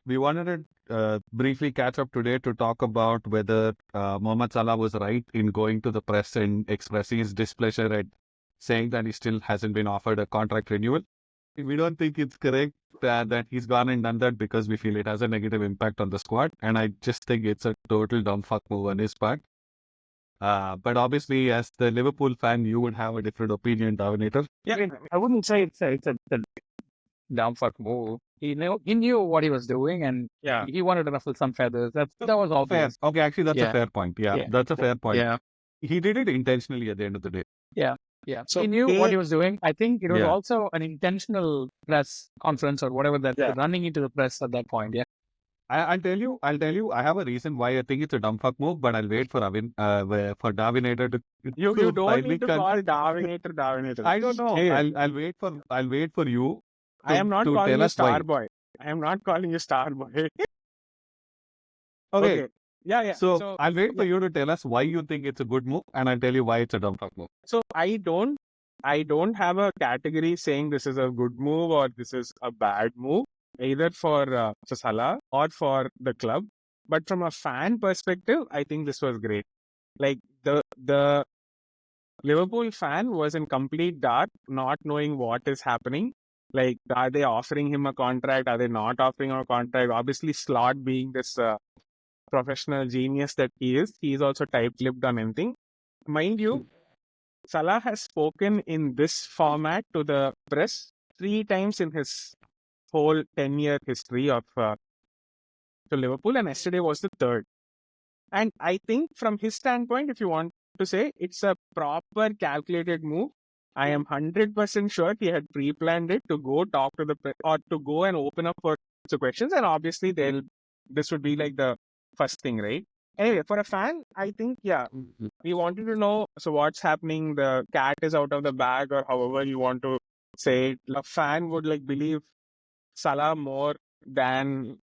We wanted to briefly catch up today to talk about whether Mohamed Salah was right in going to the press and expressing his displeasure at saying that he still hasn't been offered a contract renewal. We don't think it's correct that he's gone and done that because we feel it has a negative impact on the squad. And I just think it's a total dumb fuck move on his part. But obviously, as the Liverpool fan, you would have a different opinion, Dominator. Yeah, I wouldn't say it's a dumb fuck move. He knew what he was doing, and he wanted to ruffle some feathers. That was all fair. Okay, actually, that's a fair point. Yeah, that's a fair point. Yeah, he did it intentionally at the end of the day. Yeah. So he knew what he was doing. I think it was also an intentional press conference or whatever that running into the press at that point. Yeah. I'll tell you, I have a reason why I think it's a dumb fuck move, but I'll wait for Davinator to. You don't need to call Davinator. I don't know. Hey. I'll wait for you. I am not calling you star boy. I am not calling you star boy. Okay. Yeah. So I'll wait for you to tell us why you think it's a good move, and I'll tell you why it's a dumb fuck move. So I don't have a category saying this is a good move or this is a bad move, either for Salah or for the club. But from a fan perspective, I think this was great. Like the Liverpool fan was in complete dark, not knowing what is happening. Like, are they offering him a contract? Are they not offering him a contract? Obviously, Slot being this professional genius that he is also tight-lipped on anything. Mind you, Salah has spoken in this format to the press 3 times in his whole 10-year history of to Liverpool, and yesterday was the 3rd. And I think from his standpoint, if you want to say, it's a proper calculated move. I am 100% sure he had pre-planned it to go talk to the press or to go and open up for questions, and obviously this would be like the first thing, right? Anyway, for a fan, I think, we wanted to know, so what's happening? The cat is out of the bag, or however you want to say it. A fan would believe Salah more than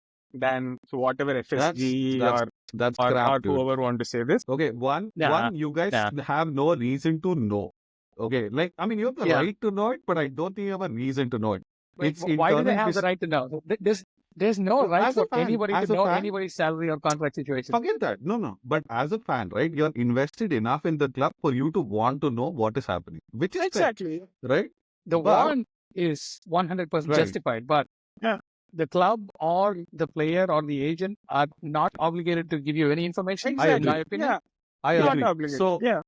whatever FSG or whoever want to say this. Okay, one, you guys have no reason to know. Okay, you have the right to know it, but I don't think you have a reason to know it. Why do they have the right to know? There's no right for anybody to know anybody's salary or contract situation. Forget that. No. But as a fan, right, you're invested enough in the club for you to want to know what is happening. Which is exactly fair, right? The want is 100% justified, but the club or the player or the agent are not obligated to give you any information. Exactly. In my opinion. Yeah. I agree. Not obligated. So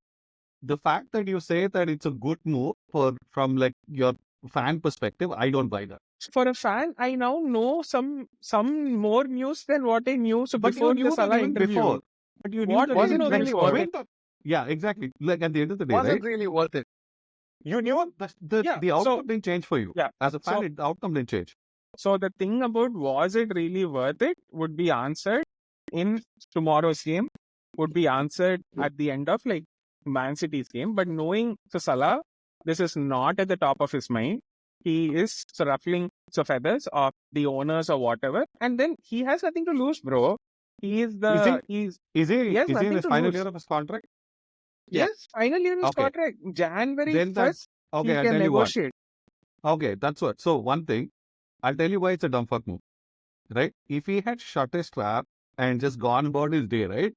the fact that you say that it's a good move from your fan perspective, I don't buy that. For a fan, I now know some more news than what I knew. So but before you knew the Salah interview, before. But you knew what wasn't really worth it? Yeah, exactly. Like at the end of the day, wasn't really worth it. You knew the outcome didn't change for you. Yeah. As a fan, the outcome didn't change. So the thing about was it really worth it would be answered in tomorrow's game, would be answered at the end of Man City's game. But knowing Salah, this is not at the top of his mind. He is ruffling feathers of the owners or whatever, and then he has nothing to lose, bro. He is the is he in the final year of his contract? Yes, final year of his contract. January 1st. Okay, I'll tell negotiate. You what. Okay, that's what. So one thing, I'll tell you why it's a dumb fuck move, right? If he had shut his trap and just gone about his day, right?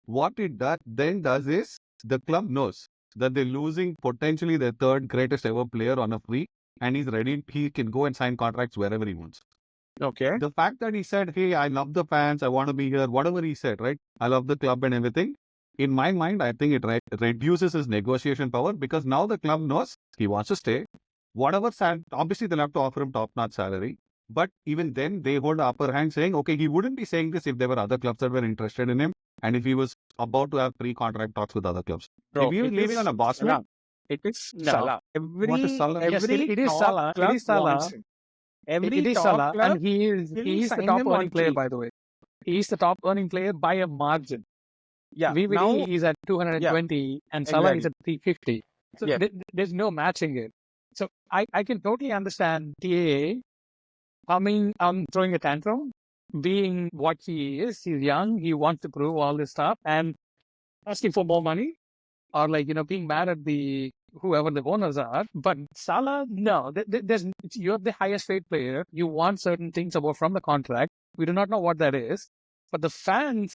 What it does is the club knows that they're losing potentially their 3rd greatest ever player on a free, and he's ready. He can go and sign contracts wherever he wants. Okay. The fact that he said, hey, I love the fans, I want to be here, whatever he said, right? I love the club and everything. In my mind, I think it reduces his negotiation power because now the club knows he wants to stay. Whatever obviously they'll have to offer him top-notch salary. But even then, they hold the upper hand saying, okay, he wouldn't be saying this if there were other clubs that were interested in him and if he was about to have pre-contract talks with other clubs. Bro, if he was leaving on a boss man, it is Salah. What is Salah? It is Salah. It is Salah. It is Salah, and he is the top earning player, by the way. He is the top earning player by a margin. Yeah. VVD is at 220 and Salah is at 350. So there's no matching it. So I can totally understand TAA throwing a tantrum, being what he is. He's young. He wants to prove all this stuff and asking for more money or being mad at whoever the owners are. But Salah, no, you're the highest paid player. You want certain things from the contract. We do not know what that is. But the fans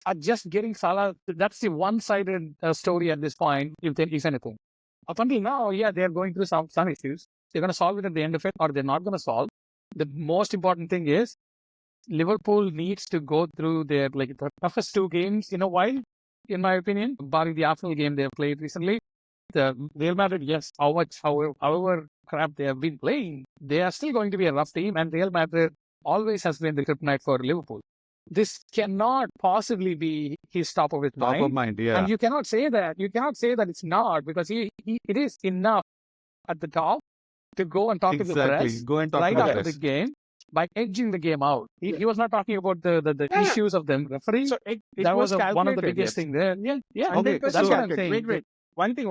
are just getting Salah. That's the one-sided story at this point, if there is anything. Up until now, they're going through some issues. They're going to solve it at the end of it, or they're not going to solve. The most important thing is Liverpool needs to go through their the toughest 2 games in a while, in my opinion, barring the Arsenal game they have played recently. The Real Madrid, yes, however crap they have been playing, they are still going to be a rough team, and Real Madrid always has been the kryptonite for Liverpool. This cannot possibly be his top of his mind. Top of mind, yeah. And you cannot say that. You cannot say that it's not, because it is enough at the top to go and talk to the press Go and talk right to the after press. the game by edging the game out. He was not talking about the issues of them referee. So it That was one of the calculated, biggest things there. Yeah. Okay, That's so- what I'm saying. Wait. One thing.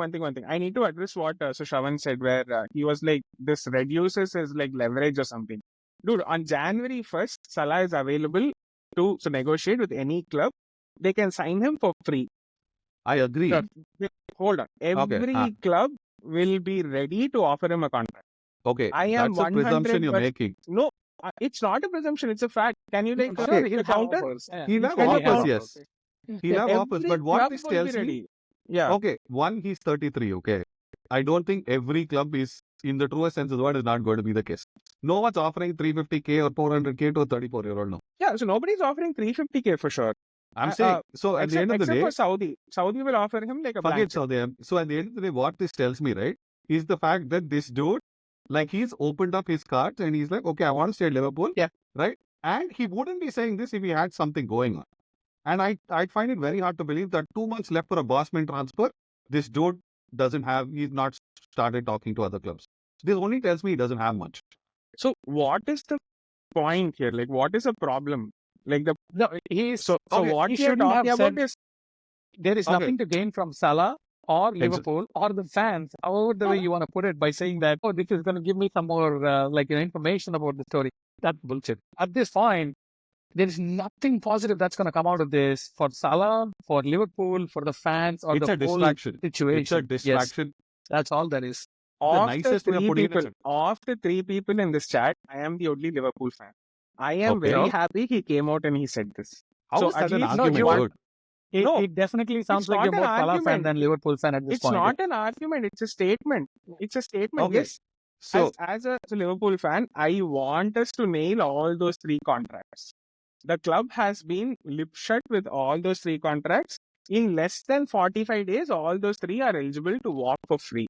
I need to address what Shravan said, where he was like, this reduces his leverage or something. Dude, on January 1st, Salah is available to negotiate with any club. They can sign him for free. I agree. Sure. Hold on. Every club will be ready to offer him a contract. Okay, I am that's a presumption you're 100%. making. No, it's not a presumption. It's a fact. Can you Sure, he'll have counter? offers. Yeah. He'll have Can you offers, count? yes. He'll have offers, Every but what club this will be tells me, ready. Yeah. okay, one, he's 33, okay. I don't think every club is, in the truest sense of the word, is not going to be the case. No one's offering 350k or 400k to a 34-year-old now. Yeah, so nobody's offering 350k for sure. I'm saying, so at the end of the except day, for Saudi. Saudi will offer him like a forget blanket. Saudi. So at the end of the day, what this tells me, right, is the fact that this dude, he's opened up his cards and he's like, okay, I want to stay at Liverpool. Yeah. Right? And he wouldn't be saying this if he had something going on. And I'd find it very hard to believe that 2 months left for a Bosman transfer, this dude he's not started talking to other clubs. This only tells me he doesn't have much. So what is the point here? Like, what is the problem? Like the No, he's so okay, what he you're shouldn't have talking about said is there is Okay. nothing to gain from Salah or Liverpool or the fans, however the way you want to put it, by saying that, oh, this is going to give me some more information about the story. That's bullshit. At this point, there is nothing positive that's going to come out of this for Salah, for Liverpool, for the fans, or It's the a whole distraction. situation. It's a distraction. Yes, that's all there is. of nicest way of putting it. of the 3 people in this chat, I am the only Liverpool fan. I am Okay. very happy he came out and he said this. How So is that at an least- no, argument, you are- dude? It, No, it definitely sounds it's like you're not more an Salah fan argument. than Liverpool fan at this It's point. not an argument. It's a statement. It's a statement. Okay. Yes. So, As a Liverpool fan, I want us to nail all those 3 contracts. The club has been lip shut with all those 3 contracts. In less than 45 days, all those 3 are eligible to walk for free.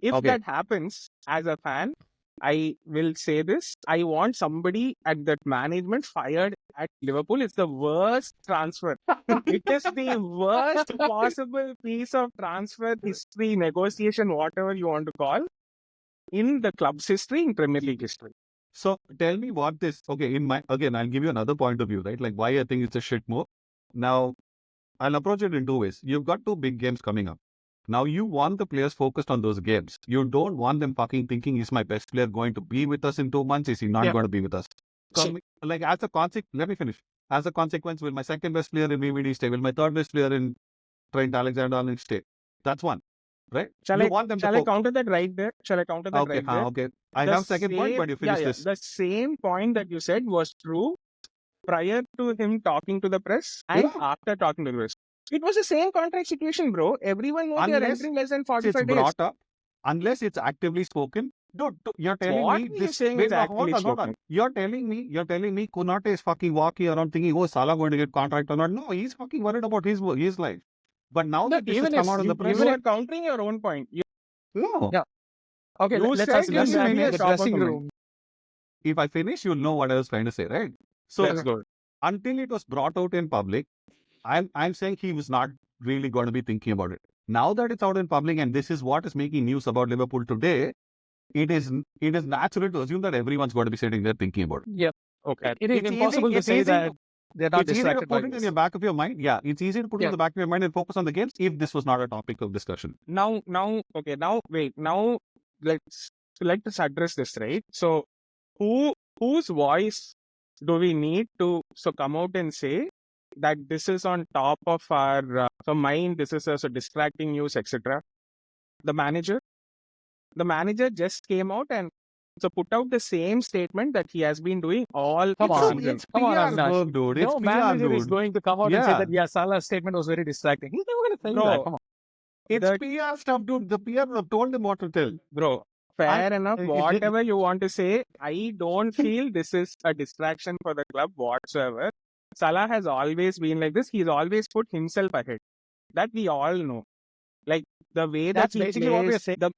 If Okay. that happens, as a fan, I will say this. I want somebody at that management fired at Liverpool. It's the worst transfer. It is the worst possible piece of transfer history, negotiation, whatever you want to call, in the club's history, in Premier League history. So tell me what this, okay, again, I'll give you another point of view, right? Like why I think it's a shit move. Now, I'll approach it in 2 ways. You've got 2 big games coming up. Now, you want the players focused on those games. You don't want them fucking thinking, is my best player going to be with us in 2 months? Is he not going to be with us? As a consequence, let me finish. As a consequence, will my second best player in VVD stay? Will my third best player in Trent Alexander-Arnold stay? That's one, right? Shall you I want them to counter that right there? Shall I counter that Okay, right there? okay. I The have second point, but you finish this. The same point that you said was true prior to him talking to the press and after talking to the press. It was the same contract situation, bro. Everyone knows they are Unless entering less than It's 45 days. brought up, unless it's actively spoken. Dude, you're telling What me are you this. saying Wait, is no, actually hold on. spoken? You're telling me Konate is fucking walking around thinking, oh, Salah going to get contract or not. No, he's fucking worried about his life. But now No, that this has even come if out of the press, You are countering your own point. no. Yeah. Okay, You let's said ask you this said in you're the top of dressing the room. If I finish, you'll know what I was trying to say, right? So Let's go. until it was brought out in public, I'm saying he was not really going to be thinking about it. Now that it's out in public and this is what is making news about Liverpool today, it is natural to assume that everyone's going to be sitting there thinking about it. Yeah. Okay. It is It's impossible easy- to it's say easy that they're not It's easy to distracted by put it in this. your back of your mind. Yeah, it's easy to put it Yeah. in the back of your mind and focus on the games if this was not a topic of discussion. Now, wait. Now, let's address this, right? So, whose voice do we need to come out and say that this is on top of our mind? This is a distracting news, etc. The manager just came out and So put out the same statement that he has been doing all Come on. season. It's Come on, PR Avinash. work, dude. It's No PR, manager is dude. going to come out and say Yeah. that, yeah, Salah's statement was very distracting. He's never going to say Bro, that. Come on. It's The- PR stuff, dude. The PR have told him what to tell. Bro, fair enough. it- Whatever you want to say, I don't feel this is a distraction for the club whatsoever. Salah has always been like this. He's always put himself ahead. That we all know. Like the way That's that he basically what we're plays. saying. The,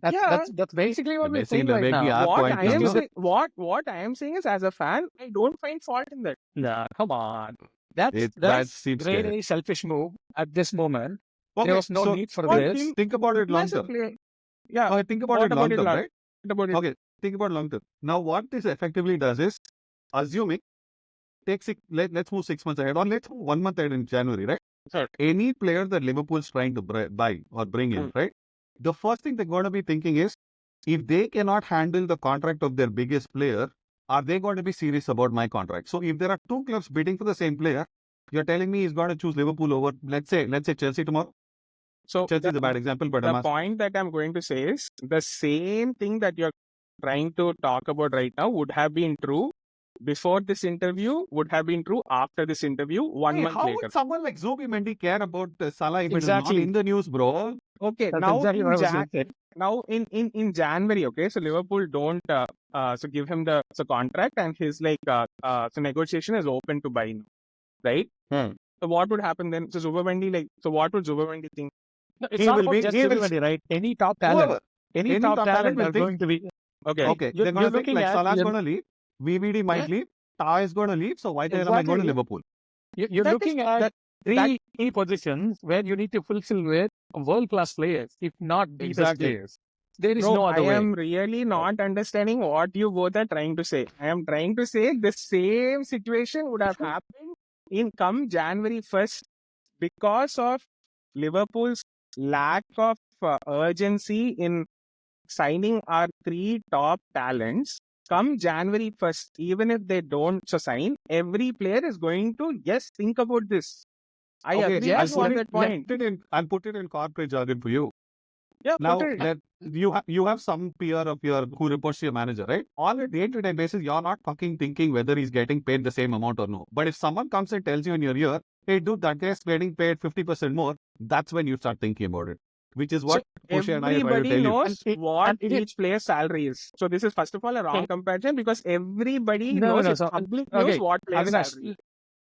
That's basically what we're Basically, saying the right way we now. are what quite I am number. saying, what I am saying is, as a fan, I don't find fault in that. Nah, come on. That's Seems very selfish move at this moment. Okay, There was no so need for what this. him- think about it long As a term. player, yeah. Okay, think about What it about long it term, long- right? What about it? Okay, think about long term. Now, what this effectively does is, assuming, let's move 6 months ahead, or let's move 1 month ahead in January, right? Sure. Any player that Liverpool's trying to buy or bring in, right? The first thing they're going to be thinking is, if they cannot handle the contract of their biggest player, are they going to be serious about my contract? So if there are two clubs bidding for the same player, you're telling me he's going to choose Liverpool over, let's say Chelsea tomorrow. So Chelsea is a bad example, but the point that I'm going to say is the same thing that you're trying to talk about right now would have been true before this interview, would have been true after this interview, 1 month how later. would someone like Zubi Mendy care about Salah if Exactly. it is not in the news, bro? Okay, That's now exactly in what I was going to say. now in January, okay, so Liverpool don't so give him the contract, and his so negotiation is open to buy now, right? So what would happen then? So Zubimendi, so what would Zubimendi think? No, it's He not will about be- just he will- everybody, right? Any top talent. Whoever. Any top talent will are think, going to be. Okay, okay, You're they're going to think looking like at- Salah's you're- going to leave, VVD might leave, Ta is going to leave, so why the hell am I going to Exactly. Liverpool? You're That looking is- at that- three key positions where you need to fulfill with world-class players, if not the best Exactly. players. There is Bro, no other I way. am really not understanding what you both are trying to say. I am trying to say the same situation would have happened in come January 1st because of Liverpool's lack of urgency in signing our three top talents. Come January 1st, even if they don't sign, every player is going to think about this. I Okay, agree yes, with you at that point. I'll put it in corporate jargon for you. Yeah, Now, put it. you have some peer of your who reports to your manager, right? On a day-to-day basis, you're not fucking thinking whether he's getting paid the same amount or no. But if someone comes and tells you in your ear, hey, dude, that guy's getting paid 50% more, that's when you start thinking about it. Which is what Koshe and I are trying to Everybody tell you. knows what and it is- each player's salary is. So this is first of all a wrong comparison because everybody No, knows no, it's so- public okay, knows what player's Avinash, salary is.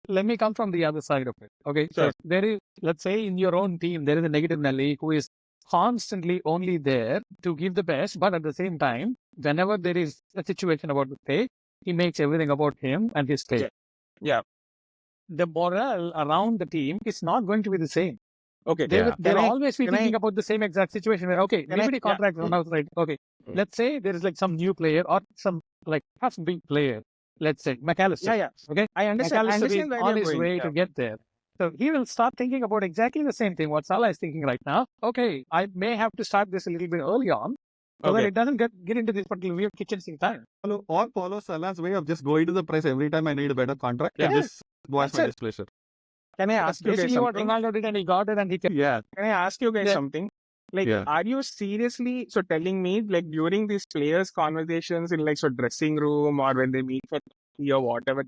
let me come from the other side of it. Okay, Sure. so there is, let's say in your own team, there is a negative Nelly who is constantly only there to give the best, but at the same time, whenever there is a situation about the pay, he makes everything about him and his pay. Yeah. The morale around the team is not going to be the same. Okay. They'll Can I- always be can I- thinking about the same exact situation where, okay, Can I- maybe the yeah. contract run out, right? Okay, Mm. let's say there is like some new player or some half big player, let's say McAllister. Yeah, yeah. Okay. I understand. I McAllister understand is where on you're his going. way Yeah. to get there. So he will start thinking about exactly the same thing what Salah is thinking right now. Okay, I may have to start this a little bit early on so that Okay. it doesn't get into this particular weird kitchen sink time. Follow Salah's way of just going to the press every time I need a better contract Yeah. and just voice That's my it. displeasure. Can I That's ask you guys basically what something? Ronaldo did and he got it and he can. Yeah. Can I ask you guys Yeah. something? Like, Yeah. are you seriously telling me during these players' conversations in dressing room or when they meet for tea or whatever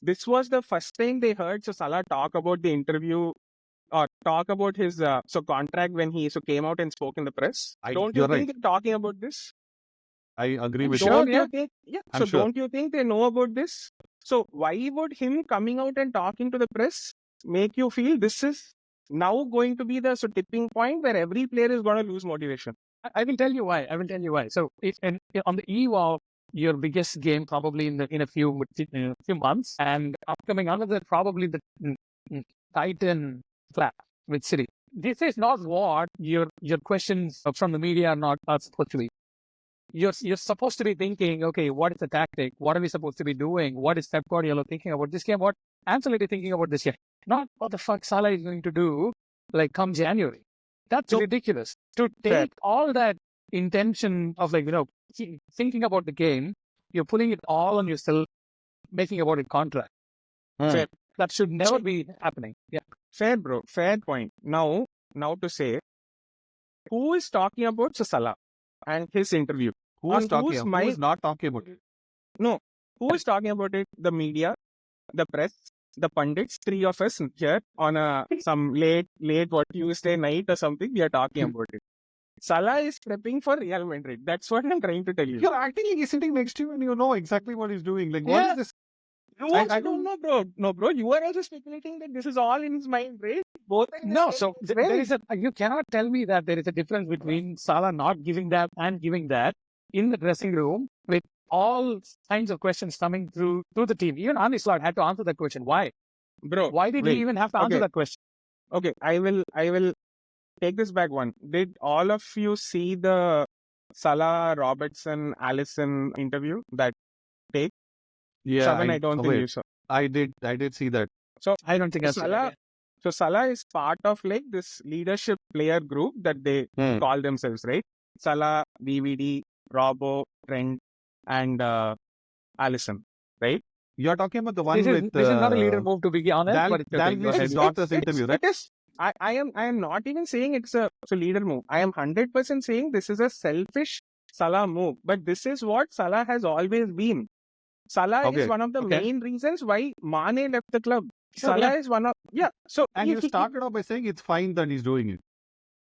this was the first time they heard Salah talk about the interview or talk about his contract when he came out and spoke in the press? Don't you you're think they're talking about this? I agree with Sure, Don't you. you think? Yeah. I'm So sure. don't you think they know about this? So why would him coming out and talking to the press make you feel this is now going to be the tipping point where every player is going to lose motivation? I will tell you why. So if on the eve of your biggest game, probably in a few months, and upcoming another probably the Titan clap with City. This is not what your questions from the media are supposed to be. You're supposed to be thinking, okay, what is the tactic? What are we supposed to be doing? What is Pep Guardiola thinking about this game? What Ancelotti thinking about this game? Not what the fuck Salah is going to do come January. That's ridiculous. To take all that intention of thinking about the game, you're putting it all on yourself, making about a contract. Fair. That should never be happening. Yeah. Fair, bro. Fair point. Now to say, who is talking about Salah and his interview? Who's talking? who's my- Who's not talking about it? No, who is talking about it? The media, the press, the pundits. Three of us here on some late what Tuesday night or something. We are talking about it. Salah is prepping for Real Madrid. That's what I'm trying to tell you. You're acting like he's sitting next to you and you know exactly what he's doing. Like, what Yeah. is this? You I also don't- don't know, bro. No, bro. You are also speculating that this is all in his mind, right? Both are in his No, mind. so there is you cannot tell me that there is a difference between Salah not giving that and giving that in the dressing room with all kinds of questions coming through to the team. Even Arne Slot had to answer that question. Why? Bro, Why did wait. he even have to answer Okay. that question? Okay, I will take this back one. Did all of you see the Salah, Robertson, Allison interview? That Yeah, Shaban, I don't think wait. you saw. I did see that. I don't think I've seen Salah, that. so Salah is part of like this leadership player group that they call themselves, right? Salah, BVD, Robbo, Trent, and Allison, right? You're talking about the one This with is not a leader move, to be honest, but it's okay. Go Dalglish's ahead. daughter's interview, right? It is. I am not even saying it's a leader move. I am 100% saying this is a selfish Salah move. But this is what Salah has always been. Salah Okay. is one of the Okay. main reasons why Mane left the club. Sure, Salah yeah. is one of So And you he- started off by saying it's fine that he's doing it.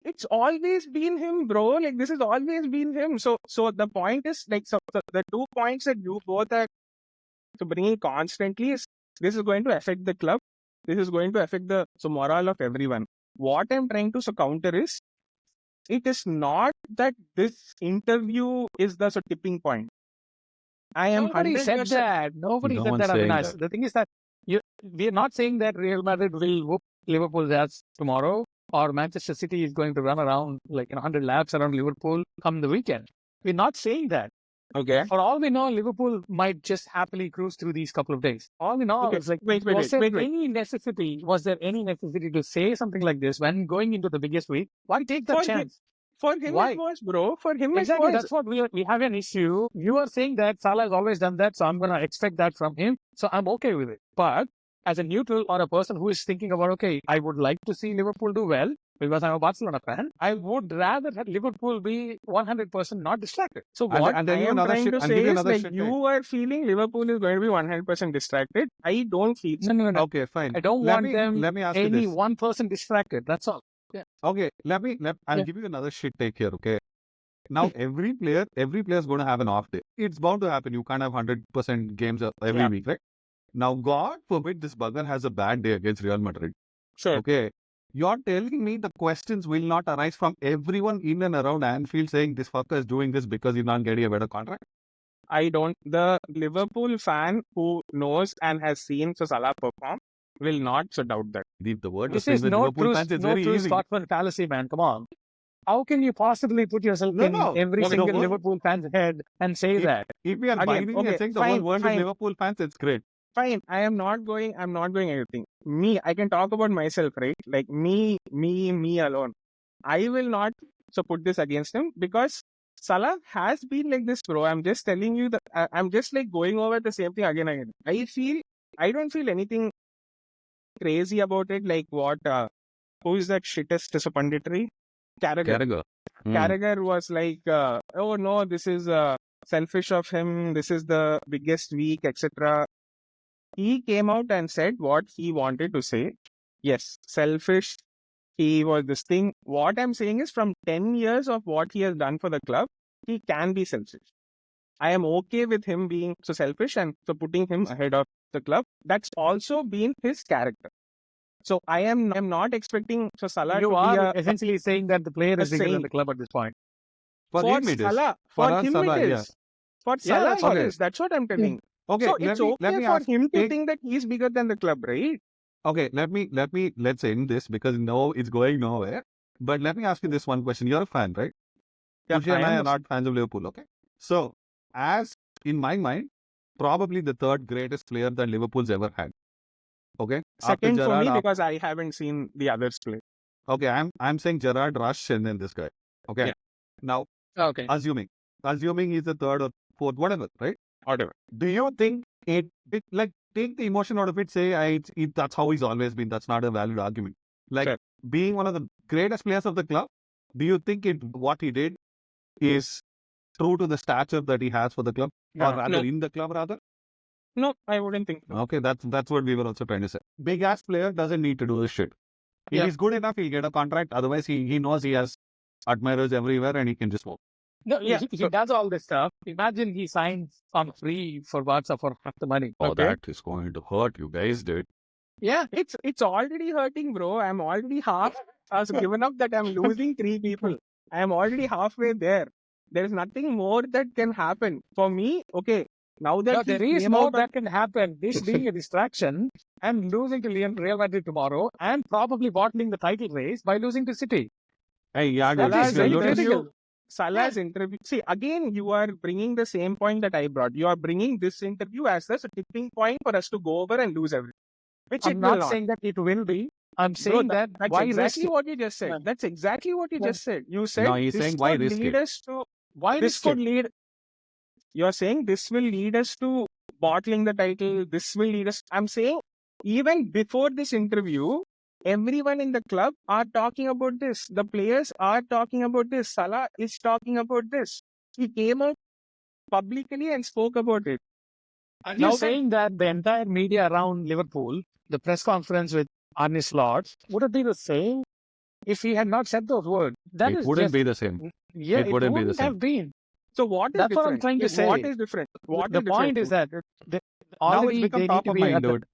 it's always been him, bro. Like this has always been him. So the point is like the 2 points that you both are bringing constantly is this is going to affect the club. This is going to affect the morale of everyone. What I'm trying to counter is it is not that this interview is the tipping point. I am Nobody said 100%. that. Nobody No said one's that, saying Avinash. that. The thing is that we are not saying that Real Madrid will whoop Liverpool's ass tomorrow, or Manchester City is going to run around like 100 laps around Liverpool come the weekend. We're not saying that. Okay. For all we know, Liverpool might just happily cruise through these couple of days. All we know Okay, is like, wait. was there any necessity to say something like this when going into the biggest week? Why take that For him, chance? For him Why? it was, bro. For him Exactly, it was. that's what we have an issue. You are saying that Salah has always done that, so I'm going to expect that from him. So I'm okay with it. But as a neutral or a person who is thinking about, okay, I would like to see Liverpool do well because I'm a Barcelona fan. I would rather have Liverpool be 100% not distracted. So And- what and I then you am another trying shit- to and say give you is another like shit you are feeling Liverpool is going to be 100% distracted. I don't feel so. No. Okay, fine. I don't Let want me- them let me ask you any this. one person distracted. That's all. Okay, I'll Yeah. give you another shit take here, okay? Now, every player is going to have an off day. It's bound to happen. You can't have 100% games every Yeah. week, right? Now, God forbid this bugger has a bad day against Real Madrid. Sure. Okay. You're telling me the questions will not arise from everyone in and around Anfield saying this fucker is doing this because he's not getting a better contract? I don't. The Liverpool fan who knows and has seen Salah perform will not doubt that. The word This is is with no Liverpool true, fans, it's no very true easy. Scotsman fallacy, man. Come on. How can you possibly put yourself in No. every Okay, single the word- Liverpool fan's head and say that? If we are Again, binding okay, and saying the fine, whole world fine. is Liverpool fans, it's great. Fine. I'm not going anything. Me, I can talk about myself, right? Like me alone. I will not put this against him because Salah has been like this, bro. I'm just telling you that I'm just like going over the same thing again and again. I don't feel anything crazy about it. Like what? Who is that shittest punditry? Carragher. Carragher was like, oh no, this is selfish of him. This is the biggest week, etc. He came out and said what he wanted to say. Yes, selfish. He was this thing. What I'm saying is from 10 years of what he has done for the club, he can be selfish. I am okay with him being so selfish and putting him ahead of the club. That's also been his character. So I am not expecting Salah You to are be essentially saying that the player is bigger than saint. the club at this point. For him it is. Salah. For For us, him Salah, it yeah. is. For Yeah, Salah that's it okay. is. That's what I'm telling. Okay, So it's let okay me for ask, him to take- think that he's bigger than the club, right? Okay, let's end this because no, it's going nowhere. But let me ask you this one question. You're a fan, right? Yeah, Kushi and I I am are not fans of Liverpool, okay? So, as in my mind, probably the third greatest player that Liverpool's ever had. Okay? After second for Gerrard, me because I haven't seen the others play. okay, I'm saying Gerrard, Rush, and then this guy. Okay. Yeah. Now, Okay. assuming he's the third or fourth, whatever, right? Whatever. Do you think it like take the emotion out of it? Say, that's how he's always been. That's not a valid argument. Like Sure. being one of the greatest players of the club. Do you think what he did is true to the stature that he has for the club, or rather No. in the club rather? No, I wouldn't think so. Okay, that's what we were also trying to say. Big ass player doesn't need to do this shit. If he's good enough, he'll get a contract. Otherwise, he knows he has admirers everywhere and he can just move. No, he does all this stuff. Imagine he signs on free for Barca for half the money. Oh, that is going to hurt you guys, dude. Yeah, it's already hurting, bro. I'm already I was given up that I'm losing 3 people. I am already halfway there. There is nothing more that can happen. For me, okay, now that there is more that can happen. This being a distraction and losing to Real Madrid tomorrow and probably bottling the title race by losing to City. Hey, yeah, Salah's interview. See, again, you are bringing the same point that I brought. You are bringing this interview as a tipping point for us to go over and lose everything. Which I'm not saying that it will be. I'm saying that's why exactly what you just said. That's exactly what you just said. You said he's saying why risk it? This could lead. You're saying this will lead us to bottling the title. This will lead us. I'm saying even before this interview, everyone in the club are talking about this. The players are talking about this. Salah is talking about this. He came out publicly and spoke about it. Are you saying that the entire media around Liverpool, the press conference with Arne Slot, would it be the same if he had not said those words? It wouldn't be the same. Yeah, it wouldn't be the same. Have been. So what is That's different? What I'm trying to say. What is different? The point is that now it's become top of mind, dude.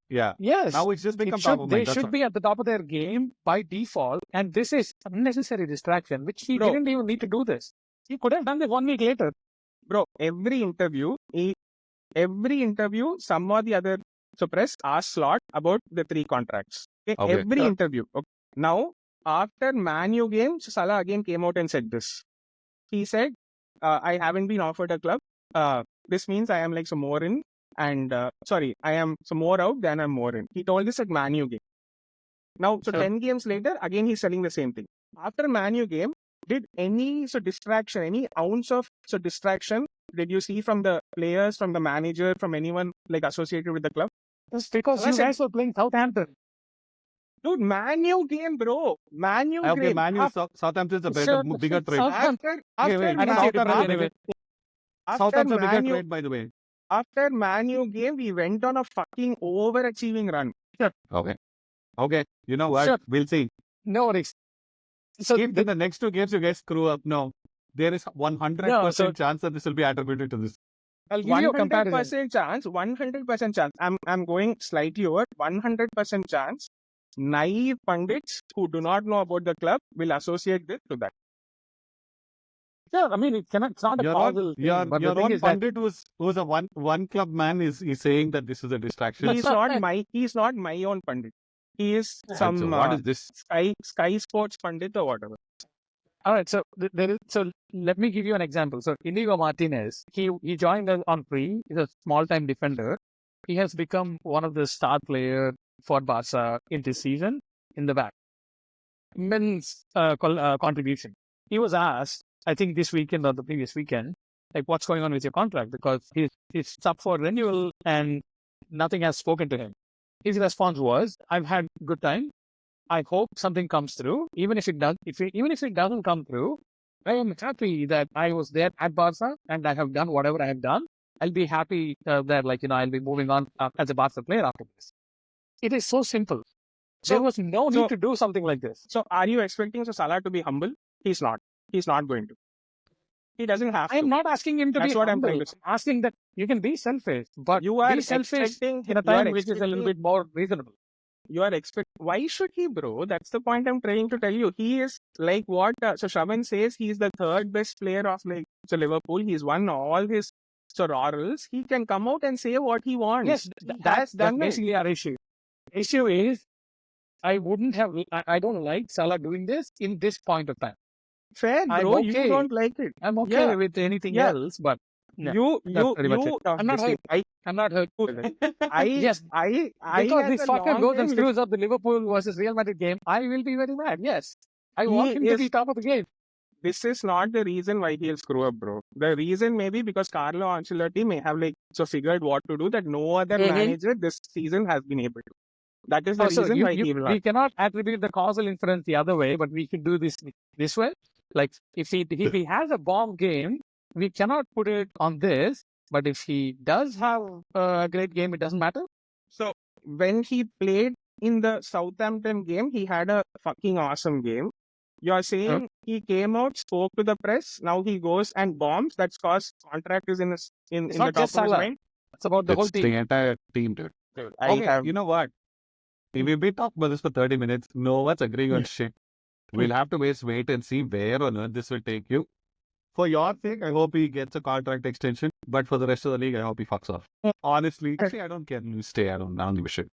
Yeah. Yes. Now it's just become top of mind. They should be at the top of their game by default, and this is unnecessary distraction, which he didn't even need to do this. He could have done this 1 week later. Bro, every interview, some or the other, so press asks Slot about the 3 contracts. Okay? Every interview. Okay. Now, after Man U game, Salah again came out and said this. He said, I haven't been offered a club. This means I am like some more in. And I am some more out than I'm more in. He told this at Man U game. Now, 10 games later, again he's telling the same thing. After Man U game, did any distraction, any ounce of distraction did you see from the players, from the manager, from anyone like associated with the club? That's because you guys were playing Southampton. Dude, Man U game, bro. Man U game. Man U, Southampton's a bigger trade. Southampton's a bigger trade, by the way. After Man U game, we went on a fucking overachieving run. Okay. You know what? We'll see. No worries. So if in the next 2 games you guys screw up, no. There is 100% chance that this will be attributed to this. I'll give you a comparison. 100% chance. I'm going slightly over. 100% chance. Naive pundits who do not know about the club will associate this to that. Yeah, I mean, it's not a causal thing. Your own pundit who's a one club man is saying that this is a distraction. He's not my own pundit. He is some so what is this? Sky Sports pundit or whatever. All right, so let me give you an example. So Inigo Martinez, he joined us on free. He's a small-time defender. He has become one of the star players for Barca in this season in the back. Immense contribution. He was asked, I think this weekend or the previous weekend, like what's going on with your contract? Because he's up for renewal and nothing has spoken to him. His response was, I've had a good time. I hope something comes through. Even if it doesn't come through, I am happy that I was there at Barca and I have done whatever I have done. I'll be happy that I'll be moving on as a Barca player after this. It is so simple. There was no need to do something like this. So are you expecting Salah to be humble? He's not. He's not going to. He doesn't have to. I am not asking him to be humble. I'm trying to say. Asking that you can be selfish, but you are be selfish in a time which is a little bit more reasonable. You are expecting. Why should he, bro? That's the point I'm trying to tell you. He is like what? So Shravan says he's the 3rd best player of Liverpool. He's won all his laurels. He can come out and say what he wants. Yes, that's basically our issue. Issue is, I don't like Salah doing this in this point of time. Fair, bro. You don't like it. I'm okay with anything else, but I'm not hurt. I'm not hurt. Because this fucker goes and screws up the Liverpool versus Real Madrid game, I will be very mad. Yes. I want him to be top of the game. This is not the reason why he'll screw up, bro. The reason may be because Carlo Ancelotti may have figured what to do that no other manager this season has been able to. That is the reason why he will. We cannot attribute the causal inference the other way, but we can do this way. Like if he has a bomb game, we cannot put it on this, but if he does have a great game, it doesn't matter. So when he played in the Southampton game, he had a fucking awesome game. You're saying he came out, spoke to the press, now he goes and bombs. That's cause contract is in It's the not top just of his Salah. mind. It's about the whole It's the team. entire team, dude. I You know what? If we've been talking about this for 30 minutes, no one's agreeing on shit. We'll have to wait and see where on earth this will take you. For your sake, I hope he gets a contract extension. But for the rest of the league, I hope he fucks off. Honestly, actually, I don't care. You stay. I don't give a shit.